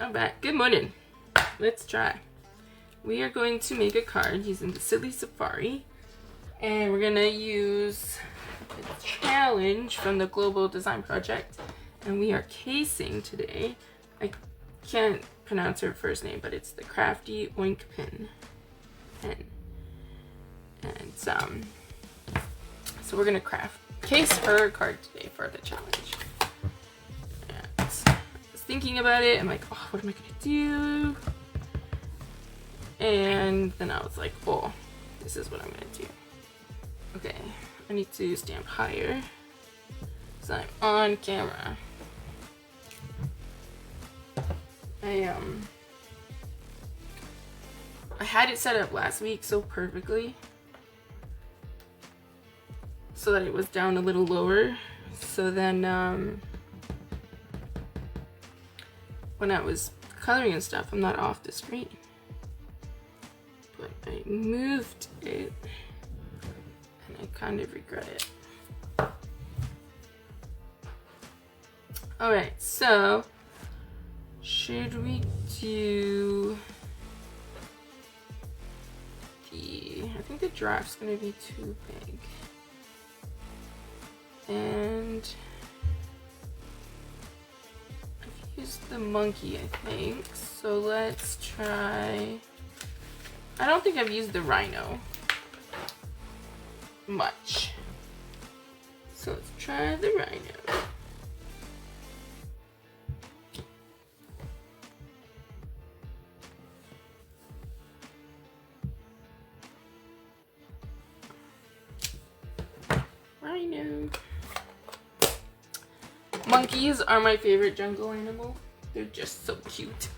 Alright, good morning. Let's try. We are going to make a card using the Silly Safari. And we're going to use a challenge from the Global Design Project. And we are casing today. I can't pronounce her first name, but it's the Crafty Oink Pen. And so we're going to case her card today for the challenge. Thinking about it, I'm like, oh, what am I gonna do? And then I was like, oh, this is what I'm gonna do. Okay, I need to stamp higher because I'm on camera. I had it set up last week so perfectly so that it was down a little lower. So then when I was coloring and stuff, I'm not off the screen. But I moved it, and I kind of regret it. Alright, so should we do I think the giraffe's gonna be too big. And use the monkey, I think. So let's try. I don't think I've used the rhino much. So let's try the rhino. Rhino. Monkeys are my favorite jungle animal. They're just so cute.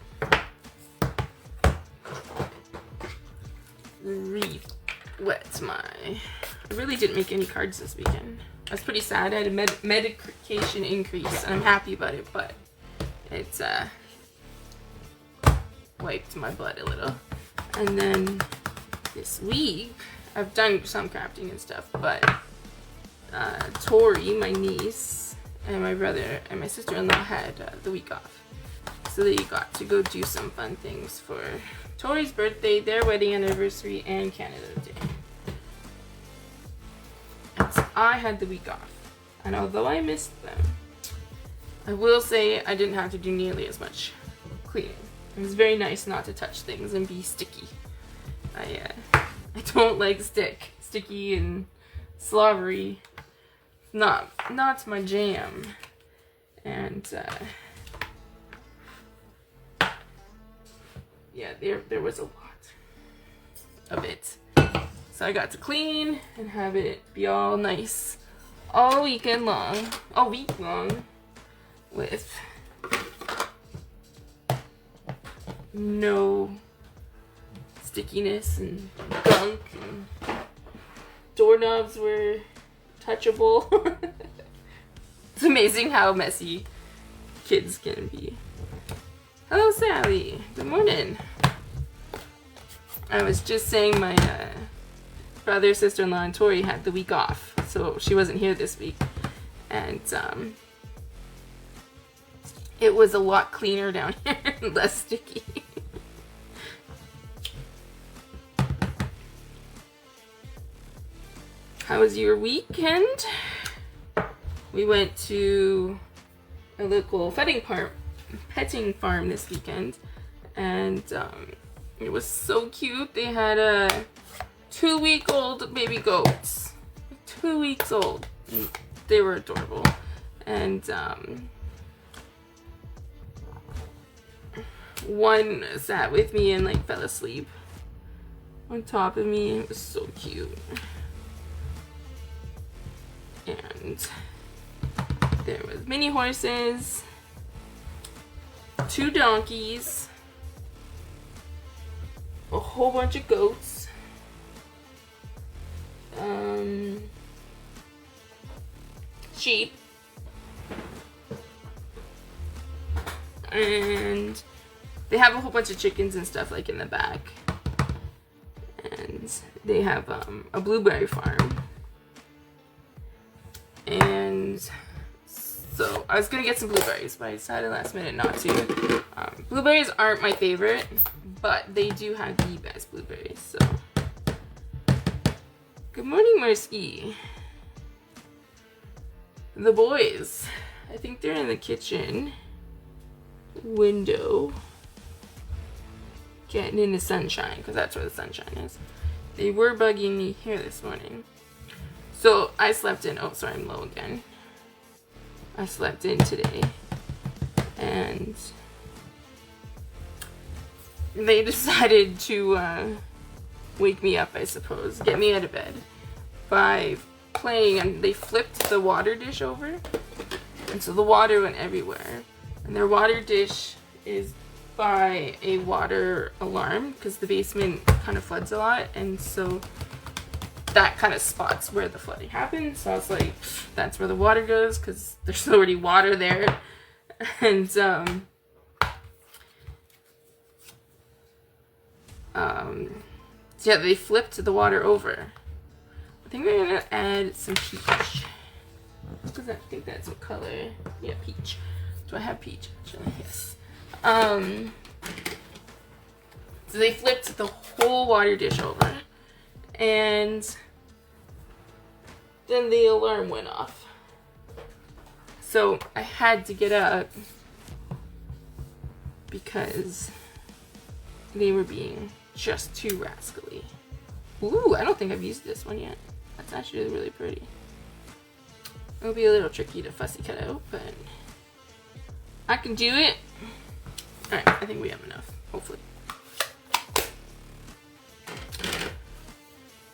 Wet my. I really didn't make any cards this weekend. I was pretty sad. I had a medication increase, and I'm happy about it, but it's wiped my butt a little. And then this week, I've done some crafting and stuff, but Tori, my niece, and my brother and my sister-in-law had the week off. So they got to go do some fun things for Tori's birthday, their wedding anniversary, and Canada Day. And so I had the week off. And although I missed them, I will say I didn't have to do nearly as much cleaning. It was very nice not to touch things and be sticky. I don't like sticky and slobbery. Not my jam. And yeah, there was a lot of it. So I got to clean and have it be all nice all week long with no stickiness and gunk, and doorknobs were touchable. It's amazing how messy kids can be. Hello, Sally. Good morning. I was just saying my brother, sister-in-law, and Tori had the week off, so she wasn't here this week, and it was a lot cleaner down here and less sticky. How was your weekend? We went to a local petting farm this weekend, and it was so cute. They had 2-week-old baby goats. 2 weeks old. They were adorable. And one sat with me and like fell asleep on top of me. It was so cute. And there was mini horses, 2 donkeys, a whole bunch of goats, sheep, and they have a whole bunch of chickens and stuff like in the back. And they have a blueberry farm. And So I was gonna get some blueberries, but I decided last minute not to. Blueberries aren't my favorite, but they do have the best blueberries, so. Good morning, Mersky. The boys. I think they're in the kitchen window getting in the sunshine, because that's where the sunshine is. They were bugging me here this morning. So I slept in. Oh, sorry, I'm low again. I slept in today. And they decided to wake me up, I suppose. Get me out of bed by playing. And they flipped the water dish over. And so the water went everywhere. And their water dish is by a water alarm because the basement kind of floods a lot, and so that kind of spots where the flooding happens. So I was like, that's where the water goes because there's already water there. And so yeah, they flipped the water over. I think we're gonna add some peach because I think that's a color. Yeah, peach. Do I have peach actually? Yes. So they flipped the whole water dish over, and then the alarm went off. So I had to get up because they were being just too rascally. Ooh, I don't think I've used this one yet. That's actually really pretty. It'll be a little tricky to fussy cut out, but I can do it. Alright, I think we have enough, hopefully.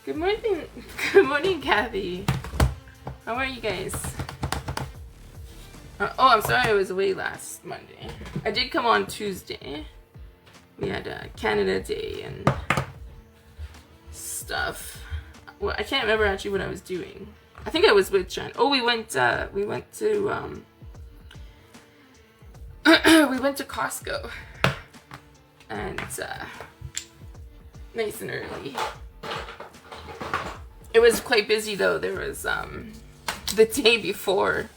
Good morning. Good morning, Kathy. How are you guys? Oh, I'm sorry I was away last Monday. I did come on Tuesday. We had Canada Day and stuff. Well, I can't remember actually what I was doing. I think I was with Jen. Oh, we went to we went to Costco, and nice and early. It was quite busy though. There was the day before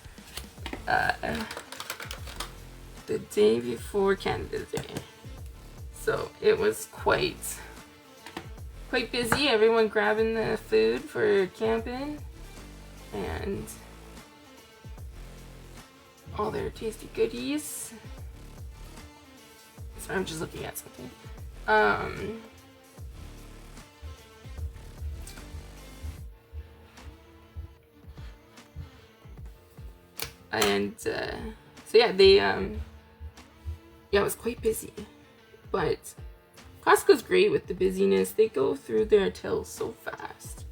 Canada Day, so it was quite busy. Everyone grabbing the food for camping and all their tasty goodies. Sorry, I'm just looking at something. And so yeah, they yeah, it was quite busy, but Costco's great with the busyness. They go through their tills so fast.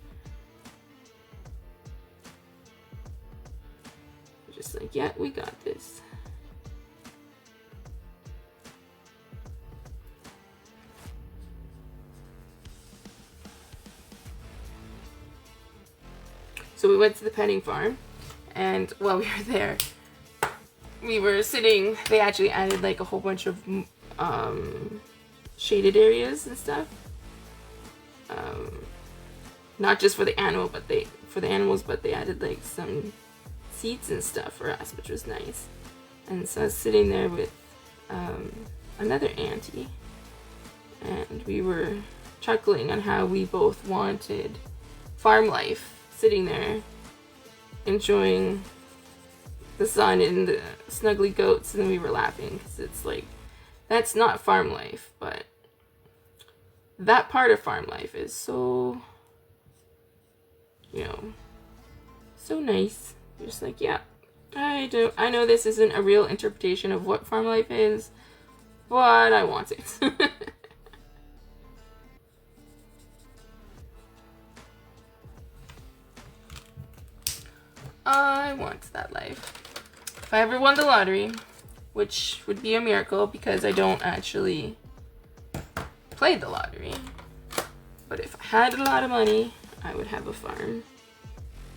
Just like, yeah, we got this. So we went to the petting farm, and while we were there, we were sitting. They actually added like a whole bunch of shaded areas and stuff. Not just for the animals, but they added like some seats and stuff for us, which was nice. And so I was sitting there with another auntie, and we were chuckling on how we both wanted farm life, sitting there enjoying the sun and the snuggly goats, and we were laughing because it's like, that's not farm life, but that part of farm life is so, you know, so nice. You're just like, yeah, I know this isn't a real interpretation of what farm life is, but I want it. I want that life. If I ever won the lottery, which would be a miracle because I don't actually play the lottery, but if I had a lot of money, I would have a farm,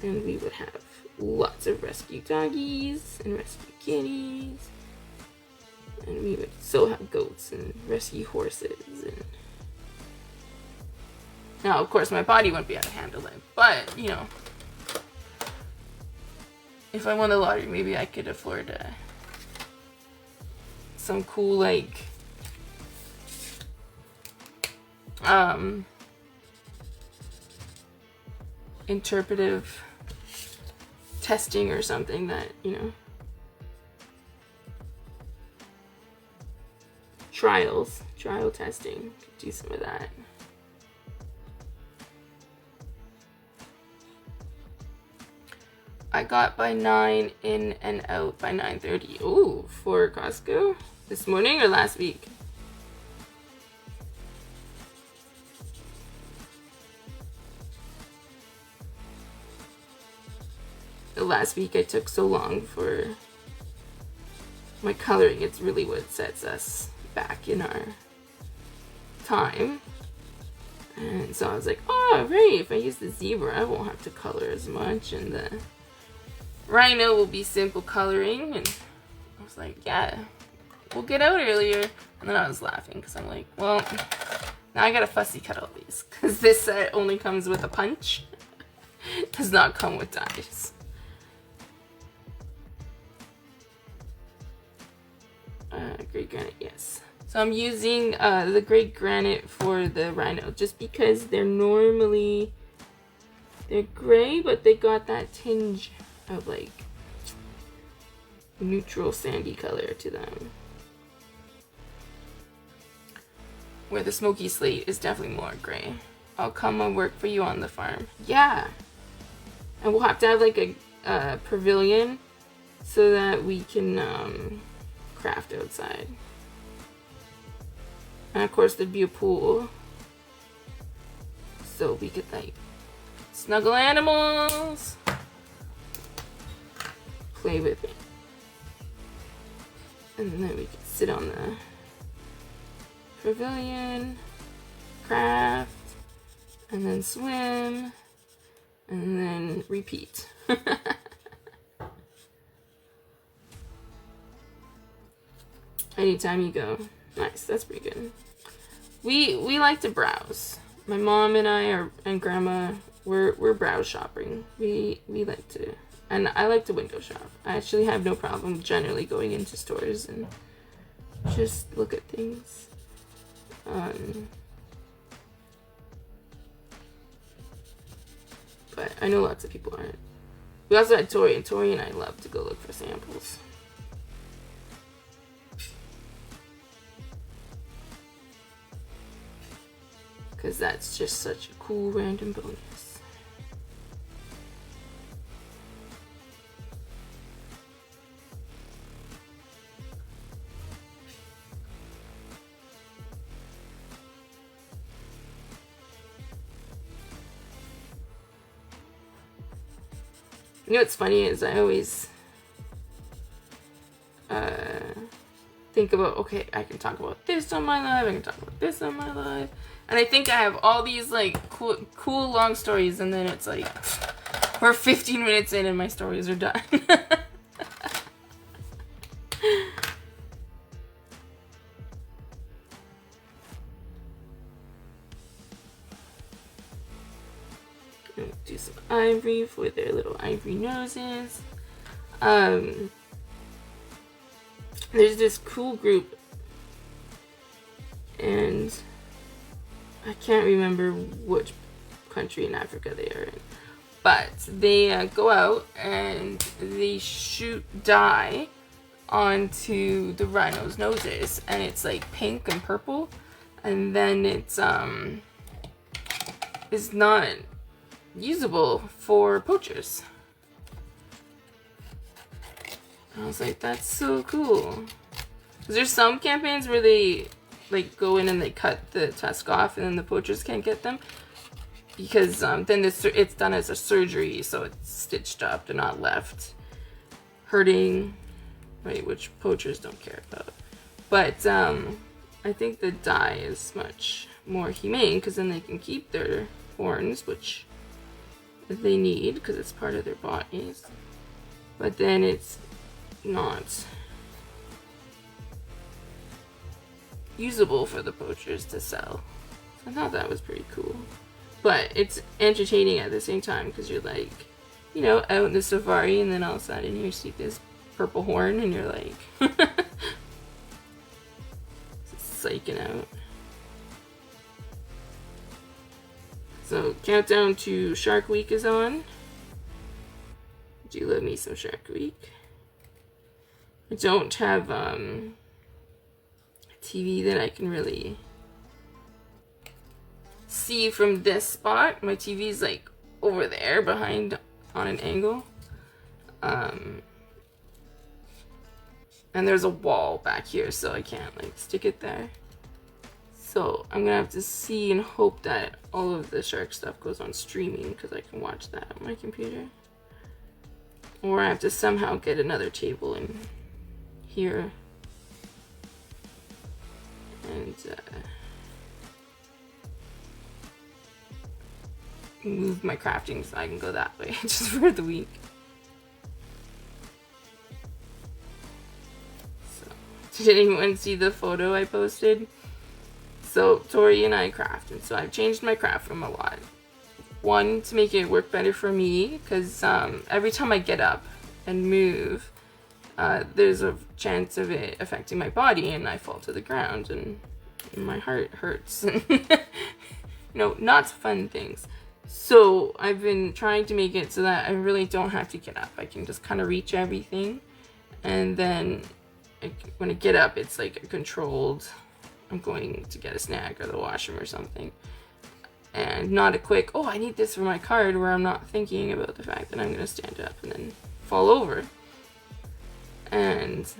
and we would have lots of rescue doggies and rescue kitties, and we would still have goats and rescue horses. And now, of course, my body wouldn't be able to handle it, but you know, if I won the lottery, maybe I could afford some cool, like, interpretive testing or something that, you know, trial testing. Do some of that. I got by 9 in and out by 9:30. Ooh, for Costco this morning or last week? Last week I took so long for my coloring. It's really what sets us back in our time. And so I was like, oh, right, if I use the zebra, I won't have to color as much, and the rhino will be simple coloring. And I was like, yeah, we'll get out earlier. And then I was laughing because I'm like, well, now I gotta fussy cut all these because this set only comes with a punch. Does not come with dies. Gray granite, yes. So I'm using the gray granite for the rhino just because they're gray, but they got that tinge of like neutral sandy color to them. Where the smoky slate is definitely more gray. I'll come and work for you on the farm. Yeah. And we'll have to have like a pavilion so that we can craft outside. And of course there'd be a pool so we could like snuggle animals, play with it, and then we could sit on the pavilion, craft, and then swim, and then repeat. Anytime you go. Nice, that's pretty good. We like to browse. My mom and I and grandma, we're browse shopping. We like to, and I like to window shop. I actually have no problem generally going into stores and just look at things. But I know lots of people aren't. We also had Tori, and Tori and I love to go look for samples. Because that's just such a cool random bonus. You know what's funny is I always think about, okay, I can talk about this on my live, I can talk about this on my live. And I think I have all these like cool long stories, and then it's like we're 15 minutes in and my stories are done. Do some ivory for their little ivory noses. There's this cool group, and I can't remember which country in Africa they are in, but they go out and they shoot dye onto the rhino's noses, and it's like pink and purple, and then it's not usable for poachers. I was like, that's so cool. Because there's some campaigns where they like go in and they cut the tusk off and then the poachers can't get them. Because then it's done as a surgery, so it's stitched up. They're not left hurting, right, which poachers don't care about. But I think the dye is much more humane because then they can keep their horns, which they need because it's part of their bodies. But then it's not usable for the poachers to sell. So I thought that was pretty cool. But it's entertaining at the same time because you're like, you know, out in the safari, and then all of a sudden you see this purple horn, and you're like, psyching out. So, countdown to Shark Week is on. Do love me some Shark Week. I don't have a TV that I can really see from this spot. My TV's like over there behind on an angle. And there's a wall back here, so I can't like stick it there. So I'm gonna have to see and hope that all of the shark stuff goes on streaming, because I can watch that on my computer. Or I have to somehow get another table in here. And move my crafting so I can go that way just for the week. So, did anyone see the photo I posted? So Tori and I craft, and so I've changed my craft room a lot. One, to make it work better for me, because every time I get up and move, there's a chance of it affecting my body, and I fall to the ground, and my heart hurts, and you know, not fun things. So I've been trying to make it so that I really don't have to get up. I can just kind of reach everything, and then when I get up, it's like a controlled, I'm going to get a snack or the washroom or something. And not a quick, oh, I need this for my card, where I'm not thinking about the fact that I'm going to stand up and then fall over. And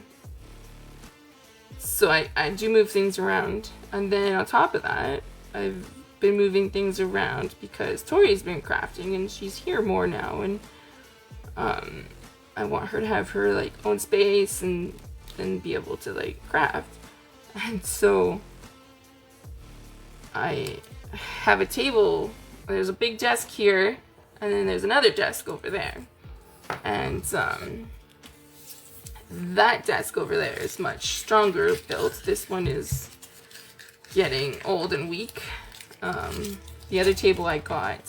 so I do move things around. And then on top of that, I've been moving things around because Tori's been crafting and she's here more now. And I want her to have her like own space and then be able to like craft. And so I have a table. There's a big desk here, and then there's another desk over there. And that desk over there is much stronger built. This one is getting old and weak. The other table I got,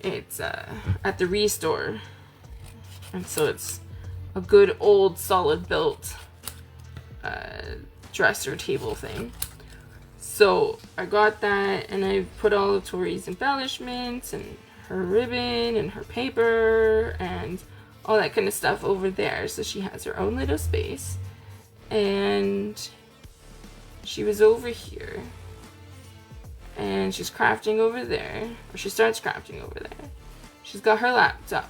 it's at the Restore, and so it's a good old solid built dresser table thing. So I got that, and I put all of Tori's embellishments and her ribbon and her paper and all that kind of stuff over there, so she has her own little space. And she was over here, and she's crafting over there, or she starts crafting over there. She's got her laptop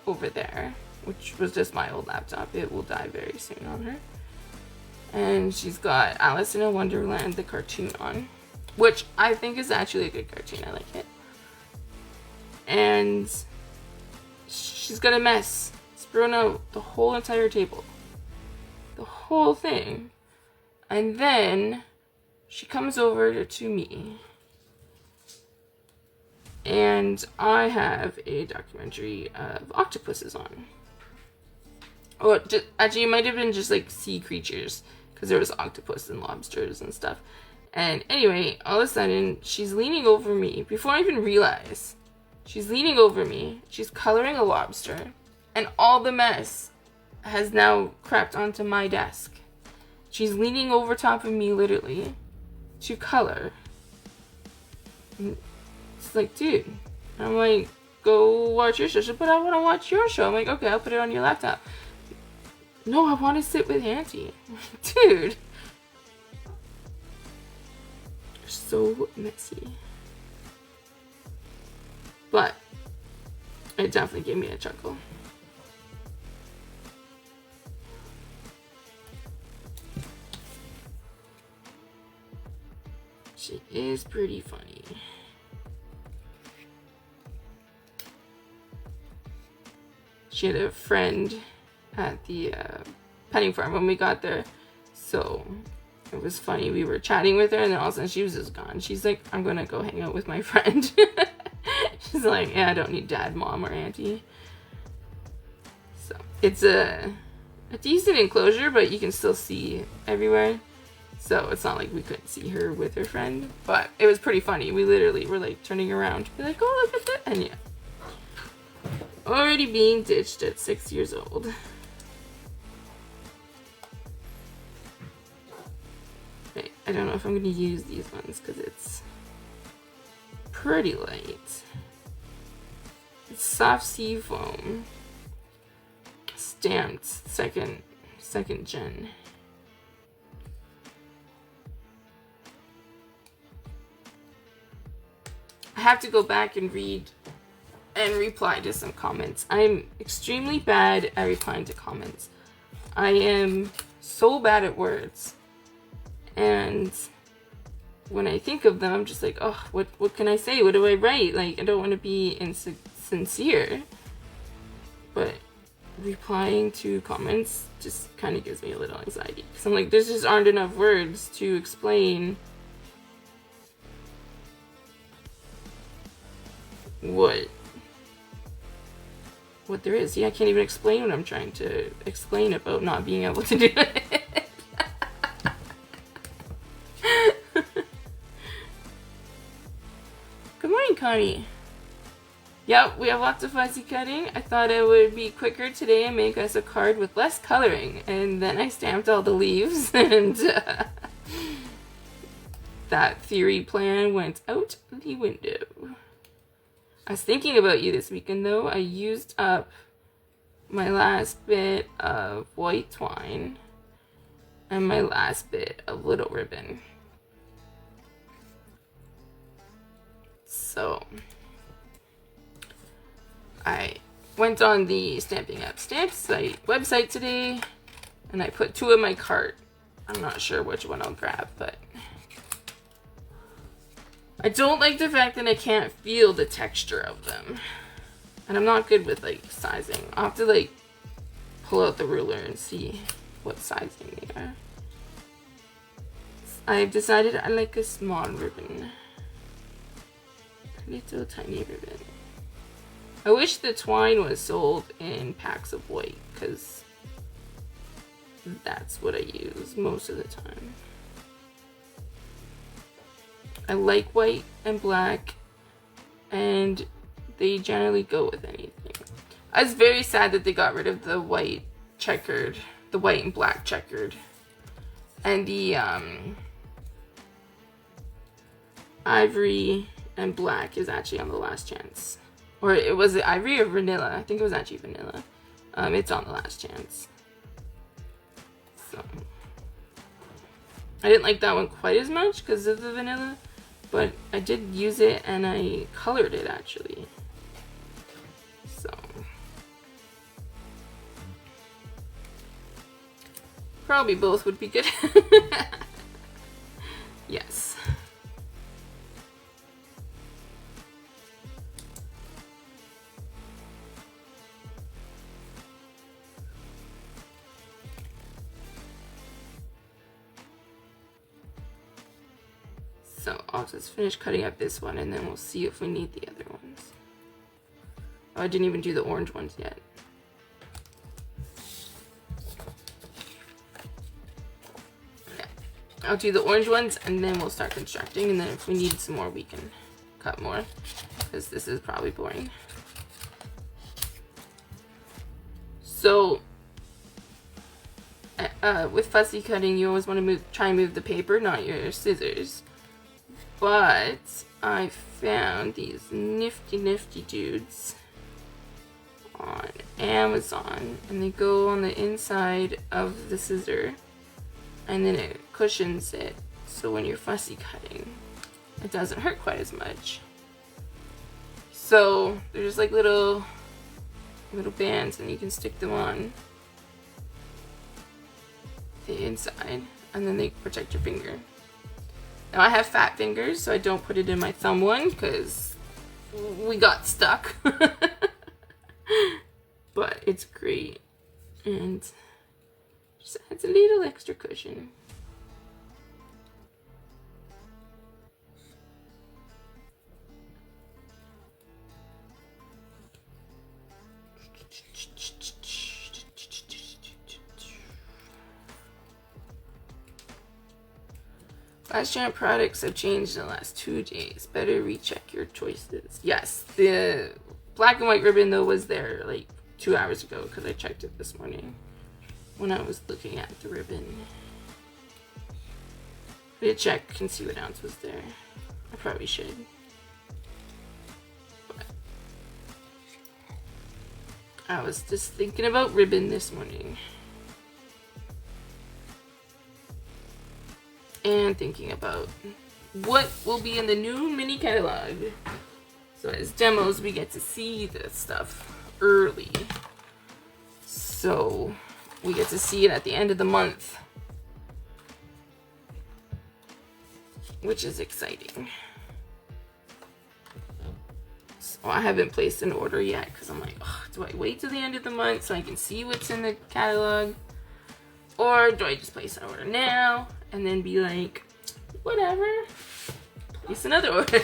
over there, which was just my old laptop. It will die very soon on her. And she's got Alice in a Wonderland, the cartoon on, which I think is actually a good cartoon. I like it. And she's got a mess. It's thrown out the whole entire table. The whole thing. And then she comes over to me. And I have a documentary of octopuses on. Or just, actually, it might have been just like sea creatures, because there was octopus and lobsters and stuff. And anyway, all of a sudden, she's leaning over me. Before I even realize, she's leaning over me. She's coloring a lobster. And all the mess has now crept onto my desk. She's leaning over top of me, literally, to color. And it's like, dude. And I'm like, go watch your show. She's like, but I want to watch your show. I'm like, okay, I'll put it on your laptop. No, I want to sit with Auntie. Dude. You're so messy. But it definitely gave me a chuckle. She is pretty funny. She had a friend at the petting farm when we got there, so it was funny. We were chatting with her, and then all of a sudden she was just gone. She's like, I'm gonna go hang out with my friend. She's like, yeah, I don't need dad, mom, or auntie. So it's a decent enclosure, but you can still see everywhere, so it's not like we couldn't see her with her friend. But it was pretty funny. We literally were like turning around to be like, oh, look at that. And yeah, Already being ditched at 6 years old. Okay, I don't know if I'm going to use these ones because it's pretty light. It's soft sea foam. Stamped second gen. I have to go back and read and reply to some comments. I'm extremely bad at replying to comments. I am so bad at words. And when I think of them, I'm just like, oh, what can I say? What do I write? Like, I don't want to be insincere. But replying to comments just kind of gives me a little anxiety. Because I'm like, there just aren't enough words to explain what there is. Yeah, I can't even explain what I'm trying to explain about not being able to do it. Good morning, Connie. Yep, we have lots of fuzzy cutting. I thought it would be quicker today and make us a card with less coloring. And then I stamped all the leaves and that theory plan went out the window. I was thinking about you this weekend though. I used up my last bit of white twine and my last bit of little ribbon. So I went on the Stampin' Up! Stamps site website today and I put 2 in my cart. I'm not sure which one I'll grab, but I don't like the fact that I can't feel the texture of them. And I'm not good with like sizing. I'll have to like pull out the ruler and see what sizing they are. I've decided I like a small ribbon. A little tiny ribbon. I wish the twine was sold in packs of white, because that's what I use most of the time. I like white and black, and they generally go with anything. I was very sad that they got rid of the white checkered, the white and black checkered, and the ivory and black is actually on the last chance. Or it was the ivory or vanilla. I think it was actually vanilla. It's on the last chance. So I didn't like that one quite as much because of the vanilla. But I did use it and I colored it actually. So probably both would be good. Yes. So I'll just finish cutting up this one and then we'll see if we need the other ones. Oh, I didn't even do the orange ones yet. Yeah. I'll do the orange ones and then we'll start constructing, and then if we need some more we can cut more, because this is probably boring. So with fussy cutting you always want to try and move the paper, not your scissors. But I found these nifty dudes on Amazon, and they go on the inside of the scissor and then it cushions it, so when you're fussy cutting it doesn't hurt quite as much. So they're just like little bands, and you can stick them on the inside and then they protect your finger. Now I have fat fingers, so I don't put it in my thumb one because we got stuck. But it's great and just adds a little extra cushion. Last Giant products have changed in the last 2 days. Better recheck your choices. Yes, the black and white ribbon though was there like 2 hours ago because I checked it this morning when I was looking at the ribbon. I did check and see what ounce was there. I probably should. But I was just thinking about ribbon this morning. And thinking about what will be in the new mini catalog. So as demos, we get to see this stuff early. So we get to see it at the end of the month, which is exciting. So I haven't placed an order yet because I'm like, oh, do I wait till the end of the month so I can see what's in the catalog? Or do I just place an order now and then be like, whatever, place another order?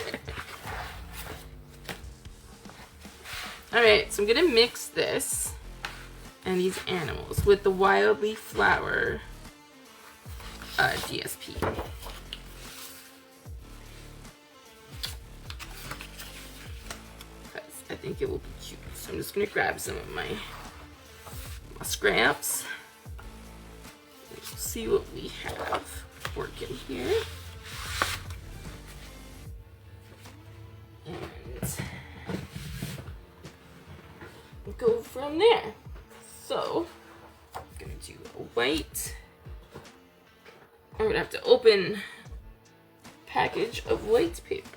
Alright, so I'm gonna mix this and these animals with the Wildly Flower DSP. I think it will be cute. So I'm just gonna grab some of my scraps. Let's see what we have working here. And go from there. So I'm gonna do a white. I'm gonna have to open a package of white paper.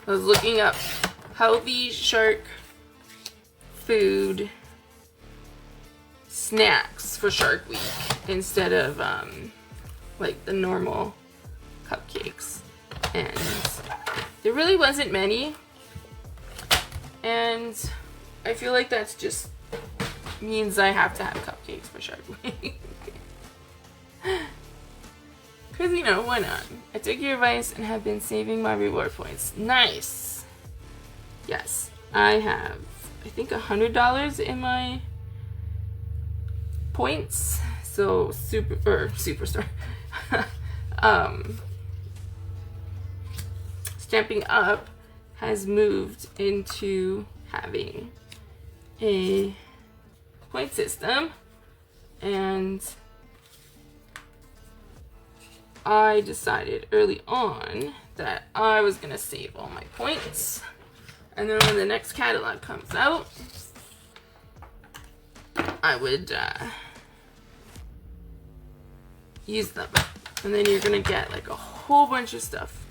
I was looking up healthy shark food snacks for Shark Week instead of like the normal cupcakes, and there really wasn't many, and I feel like that's just means I have to have cupcakes for Shark Week. Because, you know, why not? I took your advice and have been saving my reward points. Nice! Yes, I have, I think, $100 in my points. So, Superstore. Stamping Up has moved into having a point system, and I decided early on that I was gonna save all my points, and then when the next catalog comes out, I would use them. And then you're gonna get like a whole bunch of stuff.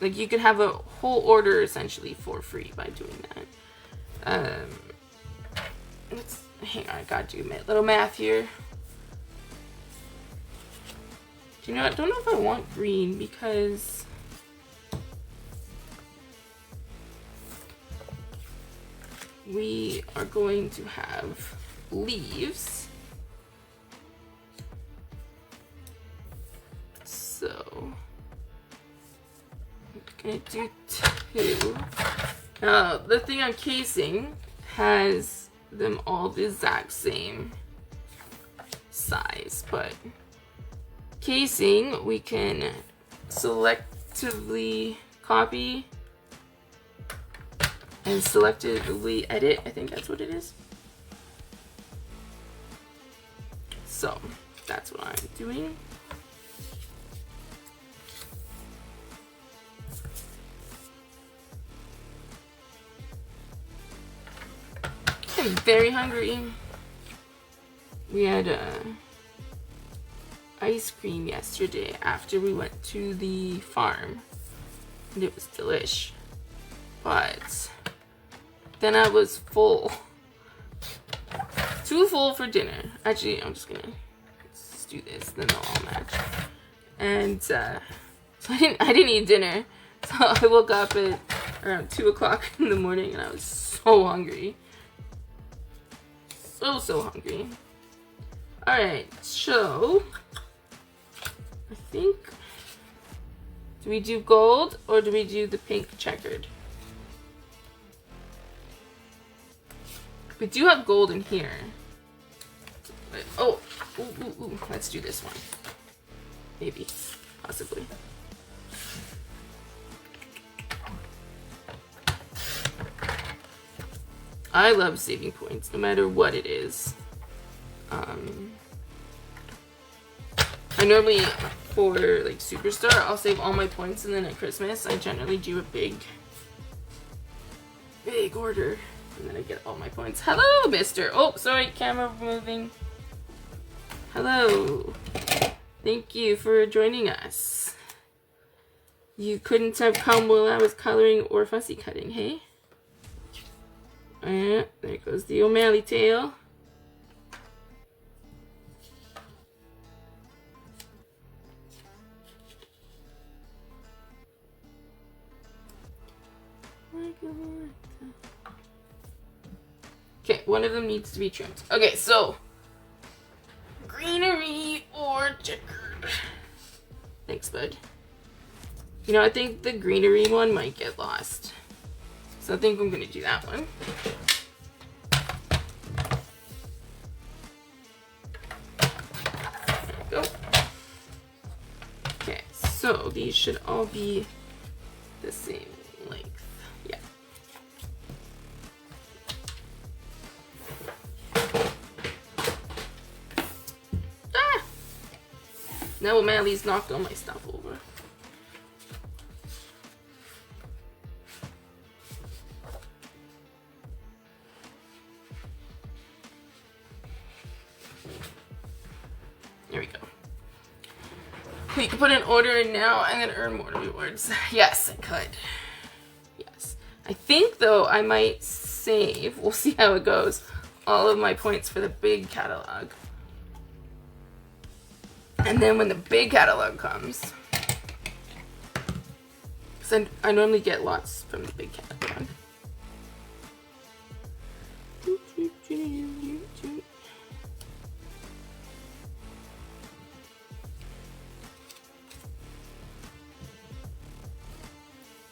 Like you could have a whole order essentially for free by doing that. Hang on, I gotta do a little math here. Do you know, I don't know if I want green because we are going to have leaves. So I'm gonna do 2. Now the thing on casing has them all the exact same size, but casing we can selectively copy and selectively edit. I think that's what it is. So that's what I'm doing. I'm very hungry. We had ice cream yesterday after we went to the farm, and it was delish. But then I was full. Too full for dinner. Actually, I'm just gonna do this, then they'll all match. And so I didn't eat dinner. So I woke up at around 2 o'clock in the morning, and I was so hungry. So hungry. Alright, so I think, do we do gold or do we do the pink checkered? We do have gold in here. Oh, ooh. Let's do this one. Maybe, possibly. I love saving points, no matter what it is. I normally, for like Superstar, I'll save all my points, and then at Christmas, I generally do a big order, and then I get all my points. Hello, mister! Oh, sorry, camera moving. Hello. Thank you for joining us. You couldn't have come while I was coloring or fussy cutting, hey? There goes the O'Malley tail. Okay, one of them needs to be trimmed. Okay, so greenery or checkered. Thanks, bud. You know, I think the greenery one might get lost. So I think I'm gonna do that one. There we go. Okay, so these should all be the same length. Yeah. Ah! Now O'Malley's knocked all my stuff over. There we go. We can put an order in now and then earn more rewards. Yes, I could. Yes. I think, though, I might save, we'll see how it goes, all of my points for the big catalog. And then when the big catalog comes, because I normally get lots from the big catalog.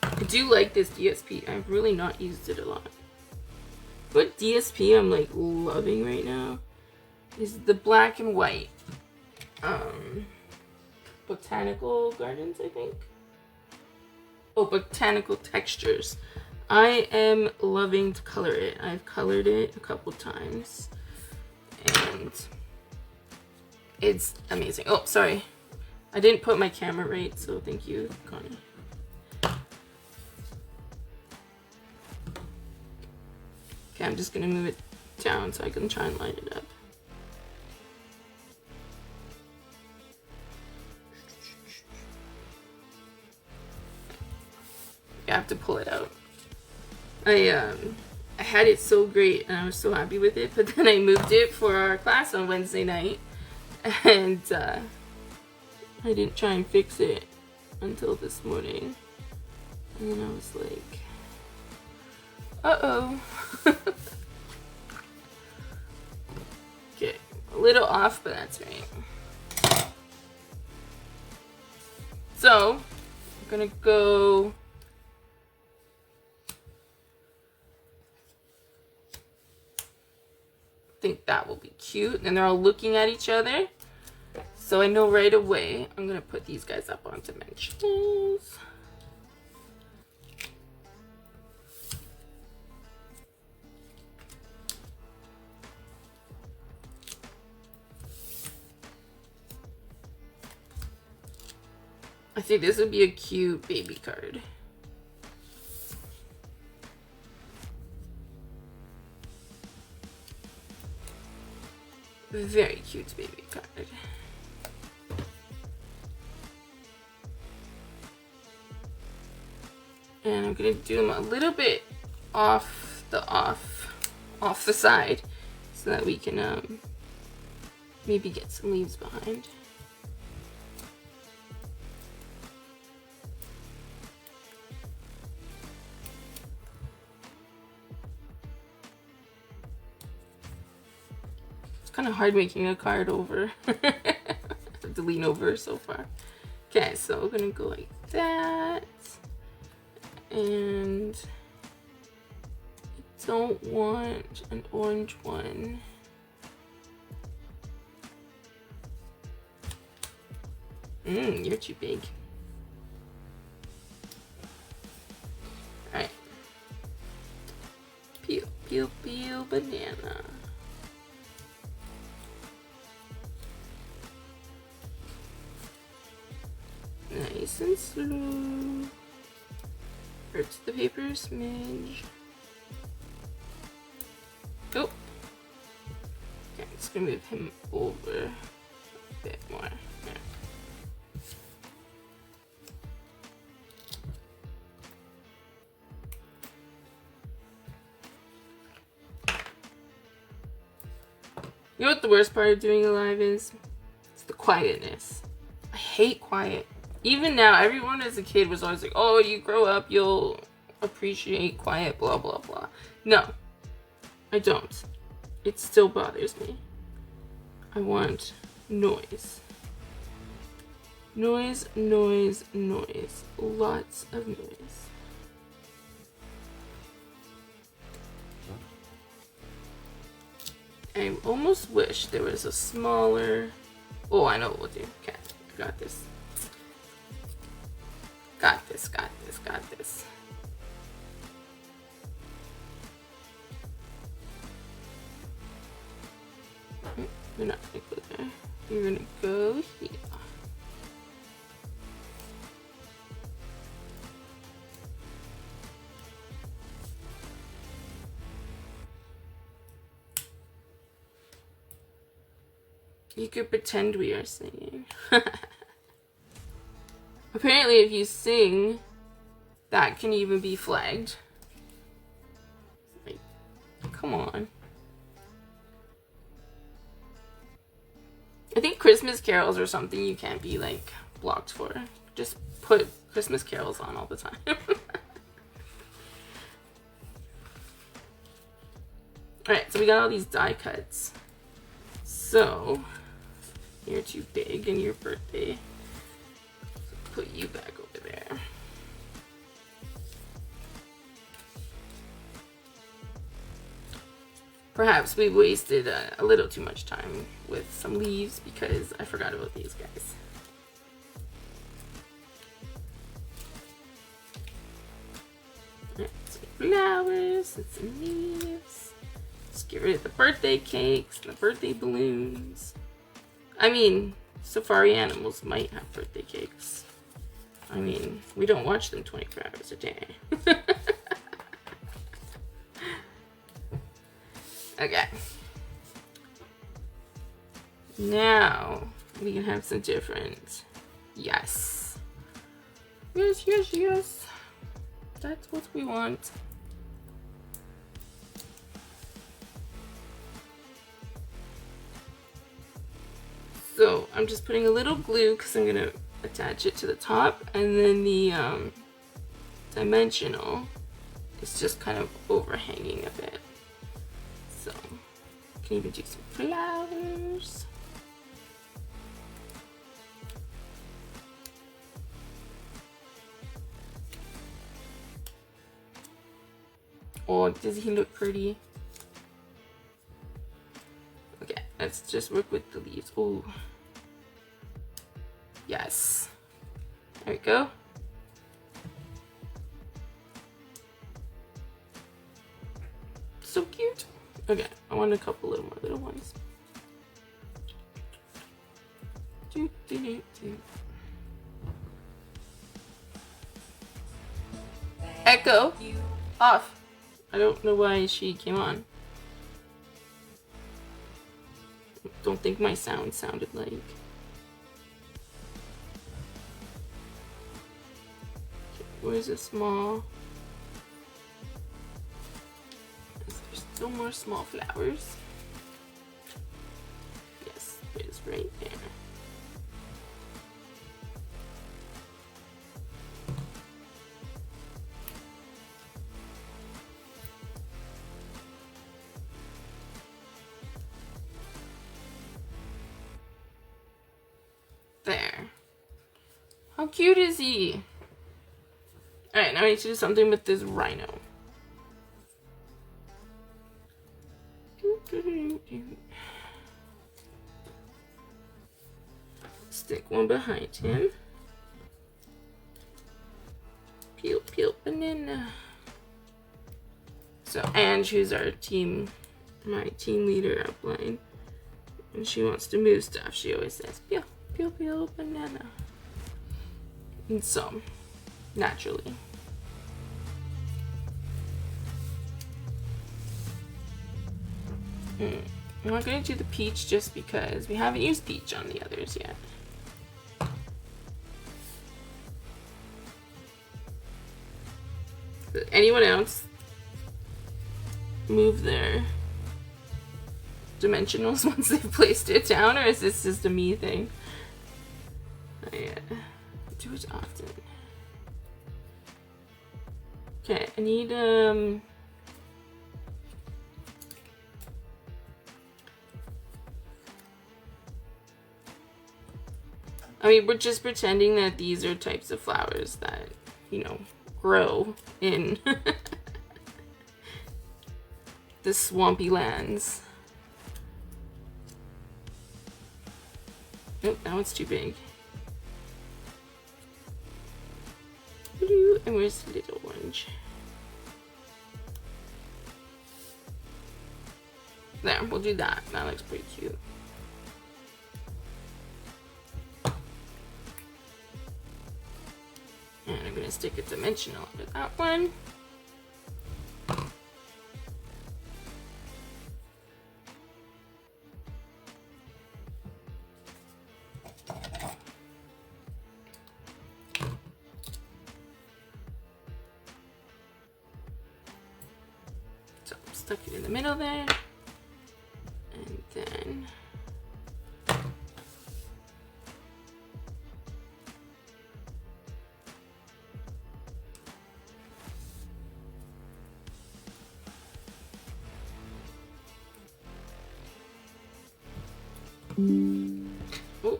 I do like this DSP. I've really not used it a lot. What DSP I'm like loving right now is the black and white Botanical Gardens, I think. Oh, Botanical Textures. I am loving to color it. I've colored it a couple times and it's amazing. Oh, sorry. I didn't put my camera right, so thank you, Connie. Okay, I'm just gonna move it down so I can try and line it up. I have to pull it out. I had it so great and I was so happy with it, but then I moved it for our class on Wednesday night and I didn't try and fix it until this morning. And then I was like, uh-oh. Okay, a little off, but that's right. So, I'm gonna go think that will be cute. And they're all looking at each other. So I know right away I'm gonna put these guys up on dimensionals. I think this would be a cute baby card. Very cute baby card. And I'm gonna do them a little bit off the side so that we can maybe get some leaves behind. Kind of hard making a card over. I have to lean over so far. Okay, so we're gonna go like that, and don't want an orange one. You're too big. Alright. Peel, peel, peel, banana. Nice and slow. Hurts the paper a smidge. Oh. Okay, I'm just gonna move him over a bit more. There. You know what the worst part of doing a live is? It's the quietness. I hate quiet. Even now, everyone as a kid was always like, oh, you grow up, you'll appreciate quiet, blah, blah, blah. No, I don't. It still bothers me. I want noise. Noise, noise, noise. Lots of noise. I almost wish there was a smaller... Oh, I know what we'll do. Okay, I got this. Got this, got this, got this. You're not gonna go there. You're gonna go here. You could pretend we are singing. Apparently, if you sing, that can even be flagged. Like, come on. I think Christmas carols or something you can't be, like, blocked for. Just put Christmas carols on all the time. Alright, so we got all these die cuts. So, you're too big in your birthday. Put you back over there. Perhaps we wasted a little too much time with some leaves because I forgot about these guys. Alright, some flowers and some leaves. Let's get rid of the birthday cakes and the birthday balloons. I mean, safari animals might have birthday cakes. I mean, we don't watch them 24 hours a day. Okay. Now, we can have some different... Yes. Yes, yes, yes. That's what we want. So, I'm just putting a little glue because I'm going to attach it to the top, and then the dimensional is just kind of overhanging a bit. So, can even do some flowers. Oh, does he look pretty? Okay, let's just work with the leaves. Oh, yes. There we go. So cute. Okay, I want a couple little more little ones. Do, do, do, do. Echo off. I don't know why she came on. Don't think my sound sounded like. Where's the small? There's still more small flowers. Yes, it is right there. There. How cute is he? Alright, now I need to do something with this rhino. Stick one behind him. Peel, peel, banana. So Ange, who's our team, my team leader upline, when she wants to move stuff, she always says, peel, peel, peel, banana. And so, naturally. I'm not going to do the peach just because we haven't used peach on the others yet. Did anyone else move their dimensionals once they've placed it down, or is this just a me thing? I do it often. Okay, I need I mean, we're just pretending that these are types of flowers that, you know, grow in the swampy lands. Nope, that one's too big. And where's the little orange? There, we'll do that. That looks pretty cute. And I'm going to stick a dimensional under that one. So stuck it in the middle there. And then oh.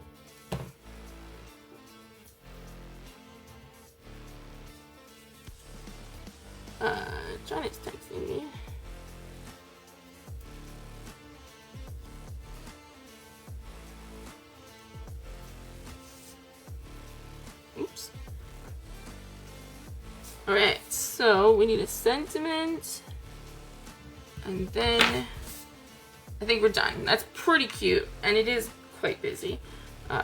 John is texting me. Oops. Alright, so we need a sentiment. And then I think we're done. That's pretty cute. And it is quite busy. 2,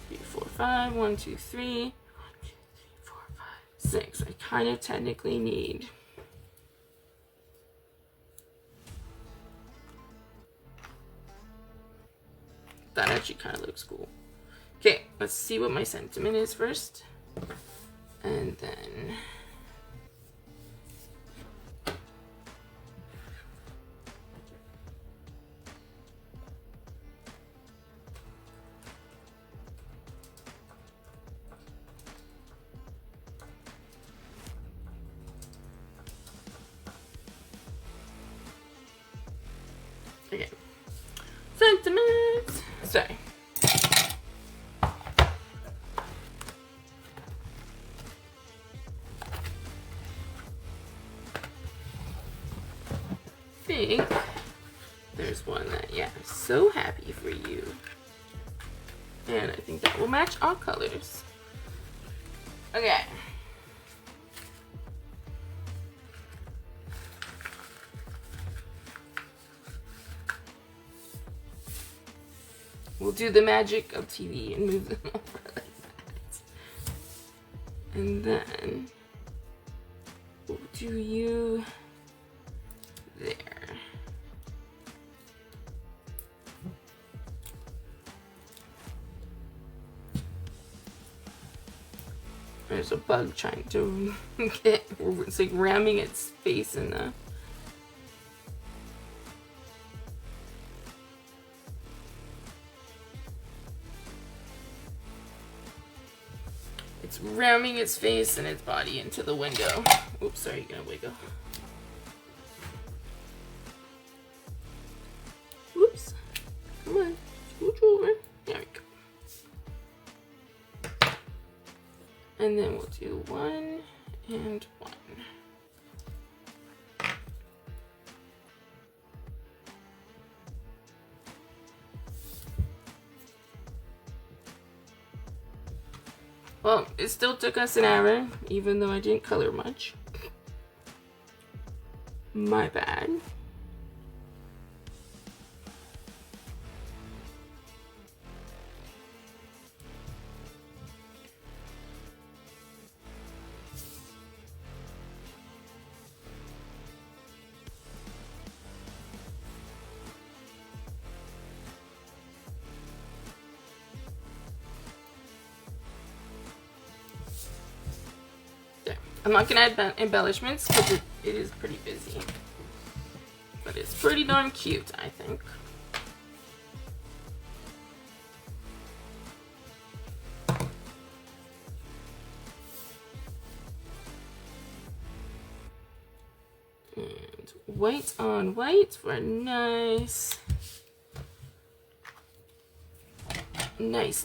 3, 4, 5. 1, 2, 3. 1, 2, 3, 4, 5, 6. I kind of technically need that. Actually kind of looks cool. Okay, let's see what my sentiment is first. And then okay. Sentiments. Sorry. I think there's one that, yeah, I'm so happy for you. And I think that will match all colors. Okay. We'll do the magic of TV and move them over like that. And then we'll do you there. There's a bug trying to get, it's like ramming its face in the... It's ramming its face and its body into the window. Oops, sorry, you're gonna wiggle. Whoops. Come on, scooch over. There we go. And then we'll do 1 and 1. Well, it still took us an hour, even though I didn't color much. My bad. I'm not gonna add embellishments because it is pretty busy. But it's pretty darn cute, I think. And white on white for a nice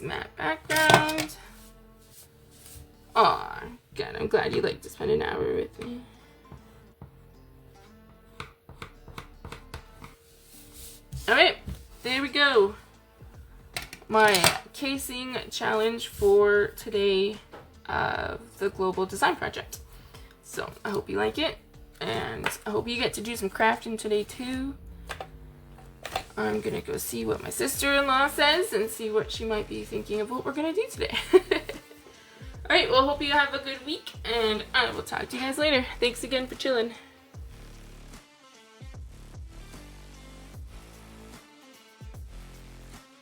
matte background. Aw, God, I'm glad you like to spend an hour with me. Alright, there we go. My casing challenge for today of the Global Design Project. So, I hope you like it, and I hope you get to do some crafting today too. I'm gonna go see what my sister-in-law says and see what she might be thinking of what we're gonna do today. Alright, well, hope you have a good week, and I will talk to you guys later. Thanks again for chilling.